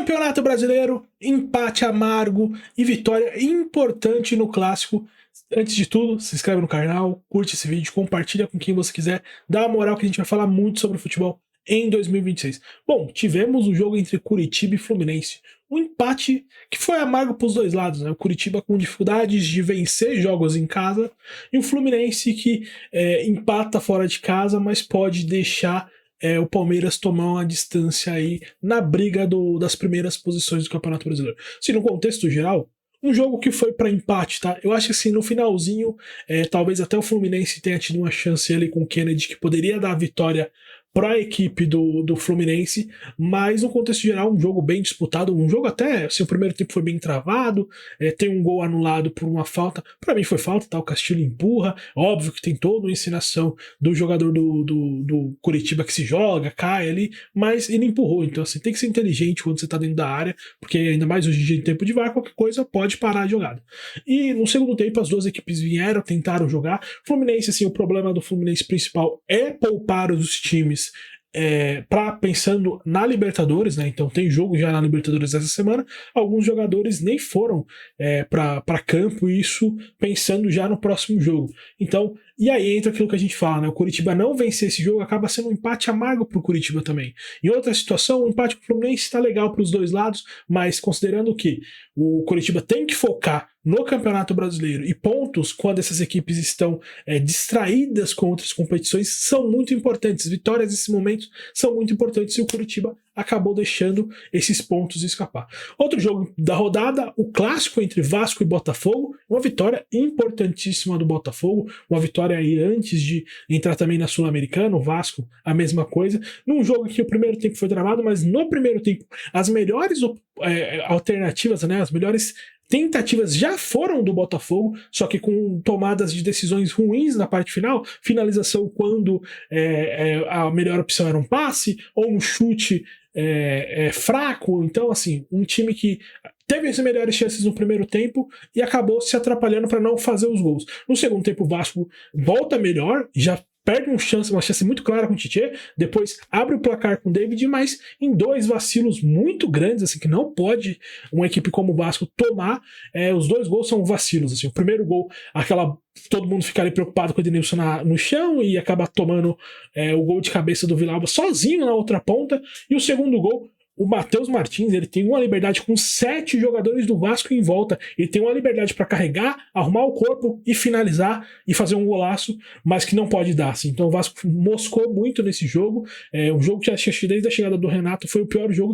Campeonato Brasileiro, empate amargo e vitória importante no Clássico. Antes de tudo, se inscreve no canal, curte esse vídeo, compartilha com quem você quiser, dá uma moral que a gente vai falar muito sobre futebol em 2026. Bom, tivemos o jogo entre Curitiba e Fluminense. Um empate que foi amargo para os dois lados, né? O Curitiba com dificuldades de vencer jogos em casa e o Fluminense que empata fora de casa, mas pode deixar o Palmeiras tomar uma distância aí na briga das primeiras posições do Campeonato Brasileiro. Se no contexto geral, um jogo que foi para empate, tá? Eu acho que assim, no finalzinho, talvez até o Fluminense tenha tido uma chance ali com o Kennedy que poderia dar a vitória para a equipe do Fluminense, mas no contexto geral um jogo bem disputado, um jogo até, assim, o primeiro tempo foi bem travado, tem um gol anulado por uma falta, para mim foi falta, tá? O Castilho empurra, óbvio que tem toda uma ensinação do jogador do Curitiba que se joga, cai ali, mas ele empurrou, então assim, tem que ser inteligente quando você tá dentro da área, porque ainda mais hoje em dia em tempo de VAR, qualquer coisa pode parar a jogada. E no segundo tempo as duas equipes vieram, tentaram jogar, Fluminense, assim, o problema do Fluminense principal é poupar os times pensando na Libertadores, né? Então tem jogo já na Libertadores essa semana. Alguns jogadores nem foram para campo, isso pensando já no próximo jogo. Então, e aí entra aquilo que a gente fala, né? O Curitiba não vencer esse jogo acaba sendo um empate amargo para o Curitiba também. Em outra situação, o empate com o Fluminense está legal para os dois lados, mas considerando que o Curitiba tem que focar no Campeonato Brasileiro e pontos quando essas equipes estão distraídas com outras competições são muito importantes. Vitórias nesse momento são muito importantes e o Curitiba acabou deixando esses pontos escapar. Outro jogo da rodada, o clássico entre Vasco e Botafogo, uma vitória importantíssima do Botafogo, uma vitória aí antes de entrar também na Sul-Americana, o Vasco a mesma coisa, num jogo que o primeiro tempo foi travado, mas no primeiro tempo as melhores alternativas, né, as melhores tentativas já foram do Botafogo, só que com tomadas de decisões ruins na parte final, finalização quando a melhor opção era um passe ou um chute fraco. Então, assim, um time que teve as melhores chances no primeiro tempo e acabou se atrapalhando para não fazer os gols. No segundo tempo, o Vasco volta melhor, já perde uma chance muito clara com o Tietê, depois abre o placar com o David, mas em dois vacilos muito grandes, assim, que não pode uma equipe como o Vasco tomar. Os dois gols são vacilos, assim. O primeiro gol, todo mundo fica ali preocupado com o Edenilson no chão e acaba tomando o gol de cabeça do Villalba sozinho na outra ponta, e o segundo gol, o Matheus Martins, ele tem uma liberdade com 7 jogadores do Vasco em volta. Ele tem uma liberdade para carregar, arrumar o corpo e finalizar e fazer um golaço, mas que não pode dar. Assim. Então o Vasco moscou muito nesse jogo. Um jogo que desde a chegada do Renato foi o pior jogo